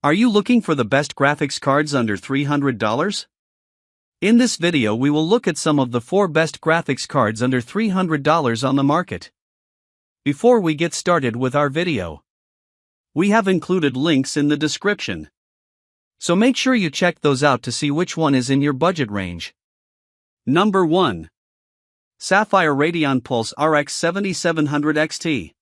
Are you looking for the best graphics cards under $300? In this video we will look at some of the 4 best graphics cards under $300 on the market. Before we get started with our video, we have included links in the description, so make sure you check those out to see which one is in your budget range. Number 1. Sapphire Radeon RX 7700 XT.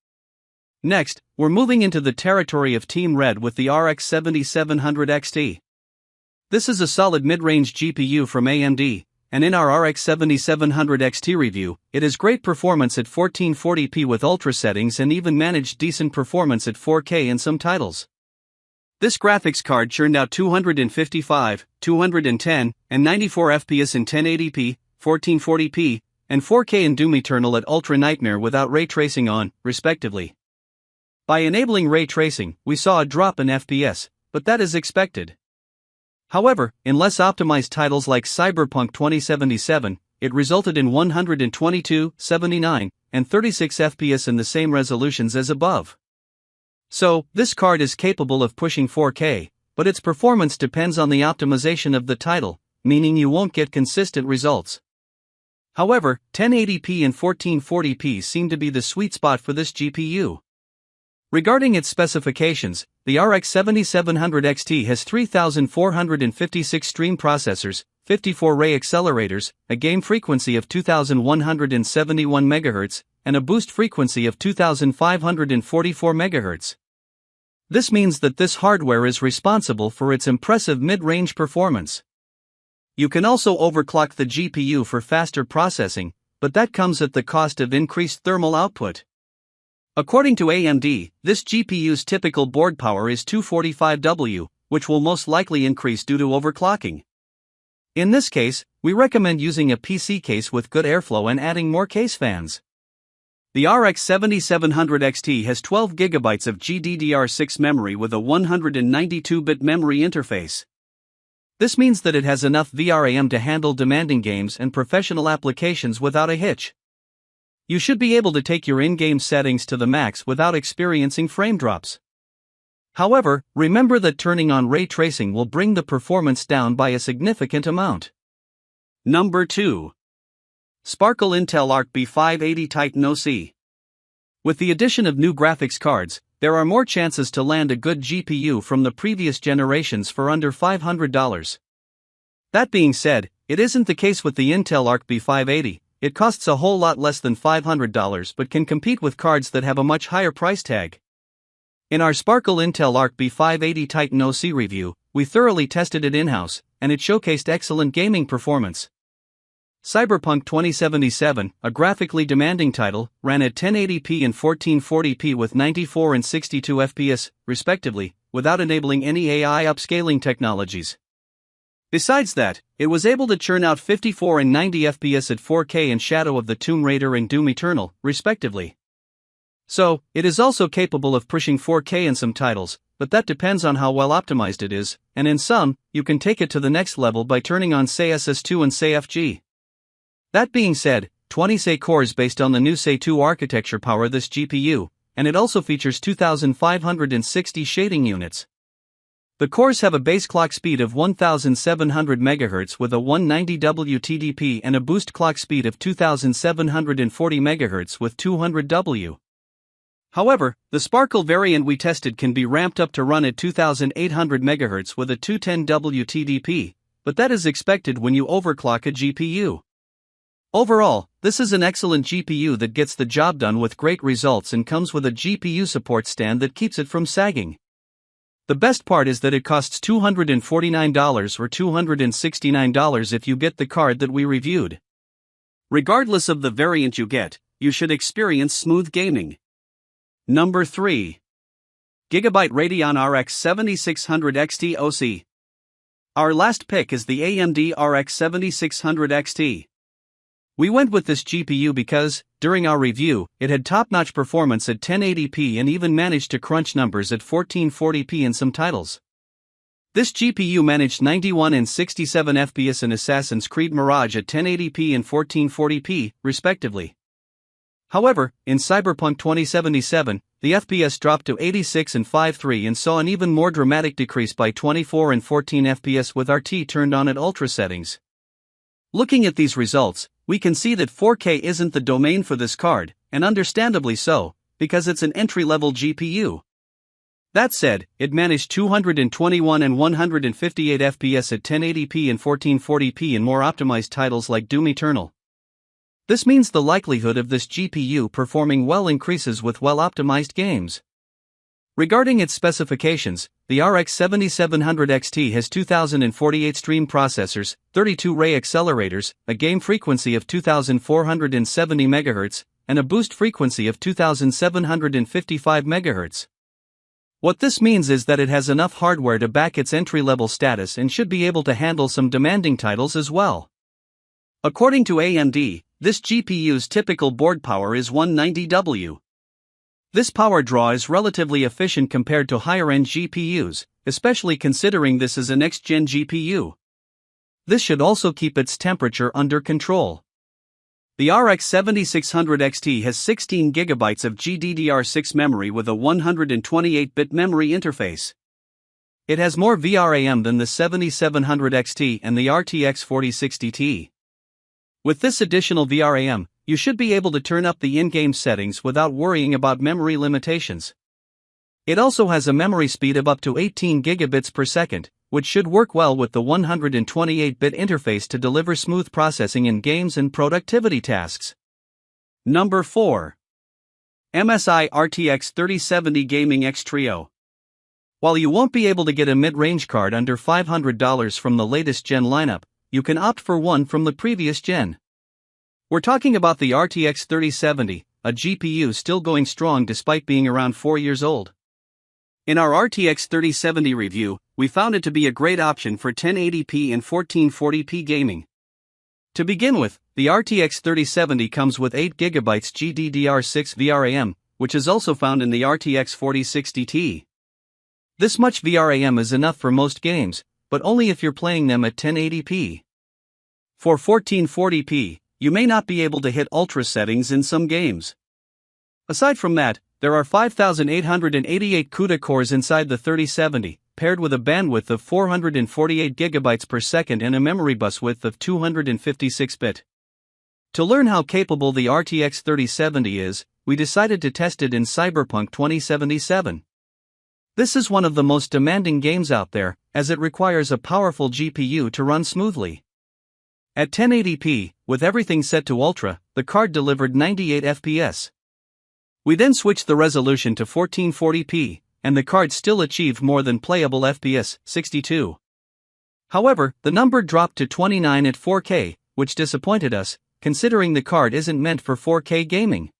Next, we're moving into the territory of Team Red with the RX 7700 XT. This is a solid mid-range GPU from AMD, and in our RX 7700 XT review, it has great performance at 1440p with ultra settings and even managed decent performance at 4K in some titles. This graphics card churned out 255, 210, and 94 FPS in 1080p, 1440p, and 4K in Doom Eternal at Ultra Nightmare without ray tracing on, respectively. By enabling ray tracing, we saw a drop in FPS, but that is expected. However, in less optimized titles like Cyberpunk 2077, it resulted in 122, 79, and 36 FPS in the same resolutions as above. So, this card is capable of pushing 4K, but its performance depends on the optimization of the title, meaning you won't get consistent results. However, 1080p and 1440p seem to be the sweet spot for this GPU. Regarding its specifications, the RX 7700 XT has 3456 stream processors, 54 ray accelerators, a game frequency of 2171 MHz, and a boost frequency of 2544 MHz. This means that this hardware is responsible for its impressive mid-range performance. You can also overclock the GPU for faster processing, but that comes at the cost of increased thermal output. According to AMD, this GPU's typical board power is 245W, which will most likely increase due to overclocking. In this case, we recommend using a PC case with good airflow and adding more case fans. The RX 7700 XT has 12 GB of GDDR6 memory with a 192-bit memory interface. This means that it has enough VRAM to handle demanding games and professional applications without a hitch. You should be able to take your in-game settings to the max without experiencing frame drops. However, remember that turning on ray tracing will bring the performance down by a significant amount. Number 2. Sparkle Intel Arc B580 Titan OC. With the addition of new graphics cards, there are more chances to land a good GPU from the previous generations for under $500. That being said, it isn't the case with the Intel Arc B580. It costs a whole lot less than $500 but can compete with cards that have a much higher price tag. In our Sparkle Intel Arc B580 Titan OC review, we thoroughly tested it in-house, and it showcased excellent gaming performance. Cyberpunk 2077, a graphically demanding title, ran at 1080p and 1440p with 94 and 62 FPS, respectively, without enabling any AI upscaling technologies. Besides that, it was able to churn out 54 and 90 FPS at 4K in Shadow of the Tomb Raider and Doom Eternal, respectively. So, it is also capable of pushing 4K in some titles, but that depends on how well optimized it is, and in some, you can take it to the next level by turning on say SS2 and say FG. That being said, 20 say cores based on the new say 2 architecture power this GPU, and it also features 2560 shading units. The cores have a base clock speed of 1700 MHz with a 190W TDP and a boost clock speed of 2740 MHz with 200W. However, the Sparkle variant we tested can be ramped up to run at 2800 MHz with a 210W TDP, but that is expected when you overclock a GPU. Overall, this is an excellent GPU that gets the job done with great results and comes with a GPU support stand that keeps it from sagging. The best part is that it costs $249 or $269 if you get the card that we reviewed. Regardless of the variant you get, you should experience smooth gaming. Number 3. Gigabyte Radeon RX 7600 XT OC. Our last pick is the AMD RX 7600 XT. We went with this GPU because, during our review, it had top-notch performance at 1080p and even managed to crunch numbers at 1440p in some titles. This GPU managed 91 and 67 FPS in Assassin's Creed Mirage at 1080p and 1440p, respectively. However, in Cyberpunk 2077, the FPS dropped to 86 and 5.3 and saw an even more dramatic decrease by 24 and 14 FPS with RT turned on at ultra settings. Looking at these results, we can see that 4K isn't the domain for this card, and understandably so, because it's an entry-level GPU. That said, it managed 221 and 158 FPS at 1080p and 1440p in more optimized titles like Doom Eternal. This means the likelihood of this GPU performing well increases with well-optimized games. Regarding its specifications, the RX 7700 XT has 2048 stream processors, 32 ray accelerators, a game frequency of 2470 MHz, and a boost frequency of 2755 MHz. What this means is that it has enough hardware to back its entry-level status and should be able to handle some demanding titles as well. According to AMD, this GPU's typical board power is 190W. This power draw is relatively efficient compared to higher-end GPUs, especially considering this is a next-gen GPU. This should also keep its temperature under control. The RX 7600 XT has 16 GB of GDDR6 memory with a 128-bit memory interface. It has more VRAM than the 7700 XT and the RTX 4060 Ti. With this additional VRAM, you should be able to turn up the in-game settings without worrying about memory limitations. It also has a memory speed of up to 18 gigabits per second, which should work well with the 128-bit interface to deliver smooth processing in games and productivity tasks. Number 4. MSI RTX 3070 Gaming X Trio. While you won't be able to get a mid-range card under $500 from the latest gen lineup, you can opt for one from the previous gen. We're talking about the RTX 3070, a GPU still going strong despite being around 4 years old. In our RTX 3070 review, we found it to be a great option for 1080p and 1440p gaming. To begin with, the RTX 3070 comes with 8GB GDDR6 VRAM, which is also found in the RTX 4060 Ti. This much VRAM is enough for most games, but only if you're playing them at 1080p. For 1440p, you may not be able to hit ultra settings in some games. Aside from that, there are 5,888 CUDA cores inside the 3070, paired with a bandwidth of 448 GB per second and a memory bus width of 256-bit. To learn how capable the RTX 3070 is, we decided to test it in Cyberpunk 2077. This is one of the most demanding games out there, as it requires a powerful GPU to run smoothly. At 1080p, with everything set to ultra, the card delivered 98 FPS. We then switched the resolution to 1440p, and the card still achieved more than playable FPS, 62. However, the number dropped to 29 at 4K, which disappointed us, considering the card isn't meant for 4K gaming.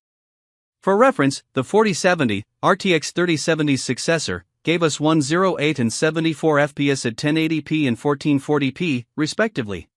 For reference, the 4070, RTX 3070's successor, gave us 108 and 74 FPS at 1080p and 1440p, respectively.